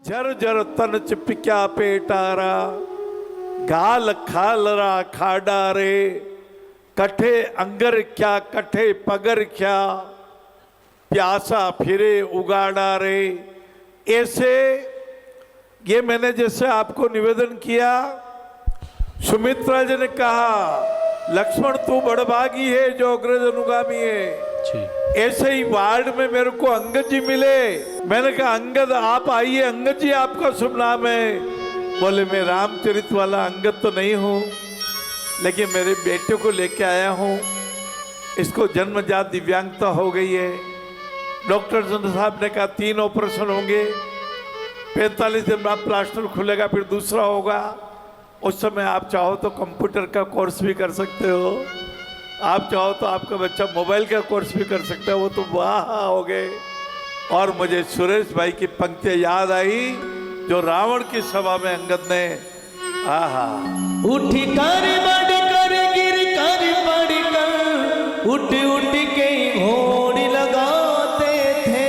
जर जर तन चिपक्या पेटारा, गाल खालरा खाडा रे, कठे अंगर क्या कठे पगर क्या, प्यासा फिरे उगाड़ा रे। ऐसे ये मैंने जैसे आपको निवेदन किया, सुमित्रा जी ने कहा लक्ष्मण तू बड़भागी है जो अग्रज अनुगामी है। ऐसे ही वार्ड में मेरे को अंगद जी मिले, मैंने कहा अंगद आप आइए, अंगद जी आपका शुभ नाम है। बोले मैं रामचरित वाला अंगद तो नहीं हूँ, लेकिन मेरे बेटे को लेके आया हूँ, इसको जन्मजात दिव्यांगता हो गई है। डॉक्टर साहब ने कहा 3 ऑपरेशन होंगे, 45 दिन बाद प्लास्टर खुलेगा, फिर दूसरा होगा। उस समय आप चाहो तो कंप्यूटर का कोर्स भी कर सकते हो, आप चाहो तो आपका बच्चा मोबाइल का कोर्स भी कर सकता है, वो तो वाह हो गए। और मुझे सुरेश भाई की पंक्तियां याद आई जो रावण की सभा में अंगद ने आहा उठी कर बड़ कर गिर कर बड़ कर उठ उठ के घोड़ी लगाते थे,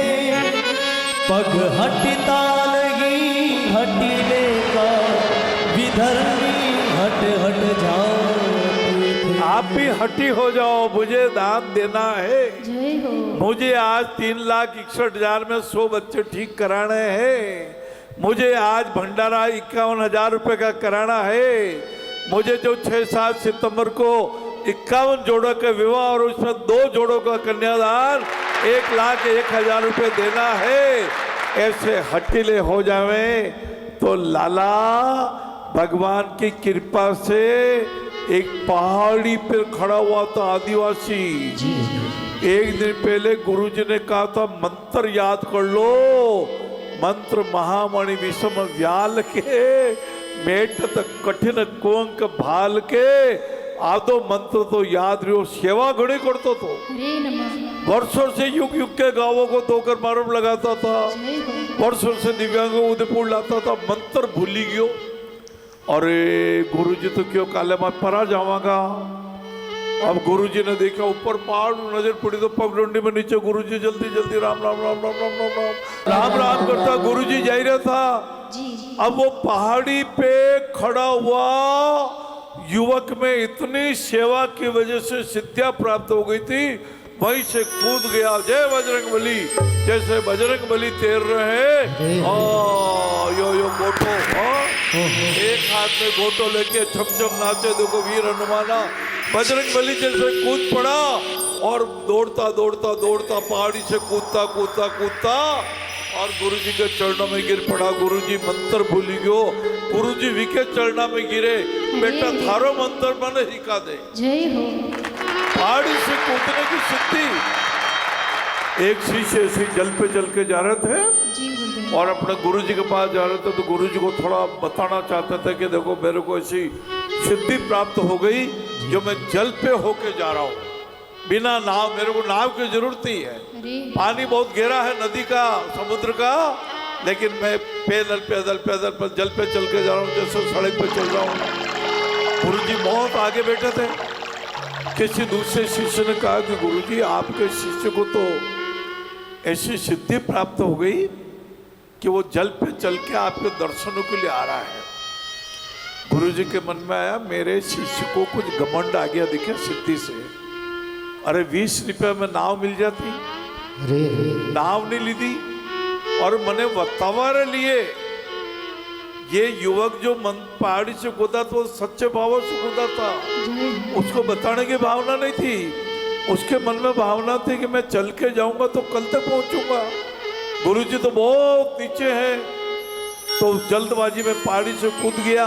पग हटता लगी हटीले का विधर्मी हट हट जाते थे। आप भी हटी हो जाओ, मुझे दान देना है। मुझे आज 3,61,000 में 100 बच्चे ठीक कराने हैं। मुझे आज भंडारा 51,000 रुपए का कराना है। मुझे जो 6-7 सितंबर को 51 जोड़ों का विवाह और उसमें 2 जोड़ों का कन्यादान 1,01,000 रुपए देना है। ऐसे हटीले हो जावे तो लाला भगवान की कृपा से एक पहाड़ी पर खड़ा हुआ था आदिवासी। एक दिन पहले गुरुजी ने कहा था मंत्र याद कर लो, मंत्र महामणि विषम व्याल के मेटत कठिन कुंक भाल के, आदो मंत्र तो याद रहो, सेवा घड़ी करता तो वर्षों से युग युग के गांवों को धोकर मारूम लगाता था, वर्षों से दिव्यांगों को उदयपुर लाता था, मंत्र भूली गयो। अरे गुरुजी तो क्यों काले मैं परा जावांगा। अब गुरुजी ने देखा ऊपर पहाड़ नजर पड़ी तो पगडंडी में नीचे गुरुजी जल्दी जल्दी राम राम राम राम राम राम राम राम राम करता गुरुजी जा रहा था। अब वो पहाड़ी पे खड़ा हुआ युवक में इतनी सेवा की वजह से सिद्धियां प्राप्त हो गई थी, वहीं से कूद गया। जय बजरंग बली, जैसे बजरंग बली तैर रहे यो यो गोटो, एक हाथ में गोटो लेके छमछम नाचे, देखो वीर हनुमाना। बजरंग बली जैसे कूद पड़ा और दौड़ता दौड़ता दौड़ता पहाड़ी से कूदता कूदता कूदता और गुरुजी के चरणों में गिर पड़ा। गुरुजी मंत्र भूली गयो, गुरुजी विके चरणों में गिरे, बेटा थारो मंत्र मैंने सिखा दे। जय हो। पहाड़ी से कूदने की सिद्धि। एक शिष्य ऐसे जल पे चल के जा रहे थे और अपने गुरुजी के पास जा रहे थे, तो गुरुजी को थोड़ा बताना चाहते थे कि देखो मेरे को ऐसी सिद्धि प्राप्त हो गई जो मैं जल पे होके जा रहा हूँ, बिना नाव, मेरे को नाव की जरूरत ही है। पानी बहुत गहरा है नदी का, समुद्र का, लेकिन मैं पैदल पैदल पैदल पर जल पे चल के जा रहा हूँ, जैसे सड़क पे चल रहा हूँ। गुरुजी बहुत आगे बैठे थे। किसी दूसरे शिष्य ने कहा कि गुरुजी आपके शिष्य को तो ऐसी सिद्धि प्राप्त हो गई कि वो जल पे चल के आपके दर्शनों के लिए आ रहा है। गुरुजी के मन में आया मेरे शिष्य को कुछ घमंड आ गया दिखे सिद्धि से। अरे 20 रुपये में नाव मिल जाती, नाव नहीं ली थी और मैंने बतावा लिए। ये युवक जो मन पहाड़ी से कूदा तो सच्चे भाव से कूदा था, उसको बताने की भावना नहीं थी। उसके मन में भावना थी कि मैं चल के जाऊंगा तो कल तक पहुंचूंगा, गुरुजी तो बहुत नीचे हैं। तो जल्दबाजी में पहाड़ी से कूद गया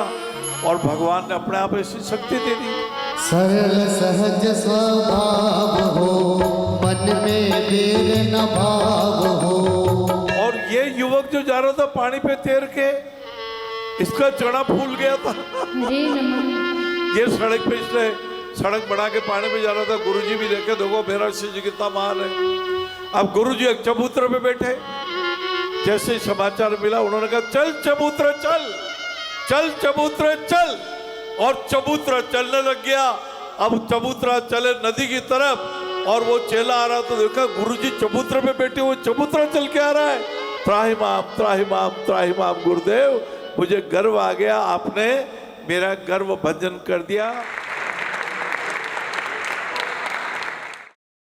और भगवान ने अपने आप ऐसी शक्ति दे दी। सरल सहज स्वभाव हो, मन में वेर न भाव हो। और ये युवक जो जा रहा था पानी पे तैर के, इसका चढ़ा फूल गया था। ये सड़क पे इसने सड़क बना के पानी में जा रहा था। गुरुजी भी देखे, देखो मेरा शिष्य कितना महान है। अब गुरुजी एक चबूतरे पे बैठे, जैसे समाचार मिला उन्होंने कहा चल चबूतरा चल, चल चबूतरा चल, और चबूतरा चलने लग गया। अब चबूतरा चले नदी की तरफ और वो चेला आ रहा तो देखा गुरुजी चबूतरे पे बैठे हुए, चबूतरा चल के आ रहा है। त्राहिमाम त्राहिमाम त्राहिमाम गुरुदेव, मुझे गर्व आ गया, आपने मेरा गर्व भंजन कर दिया।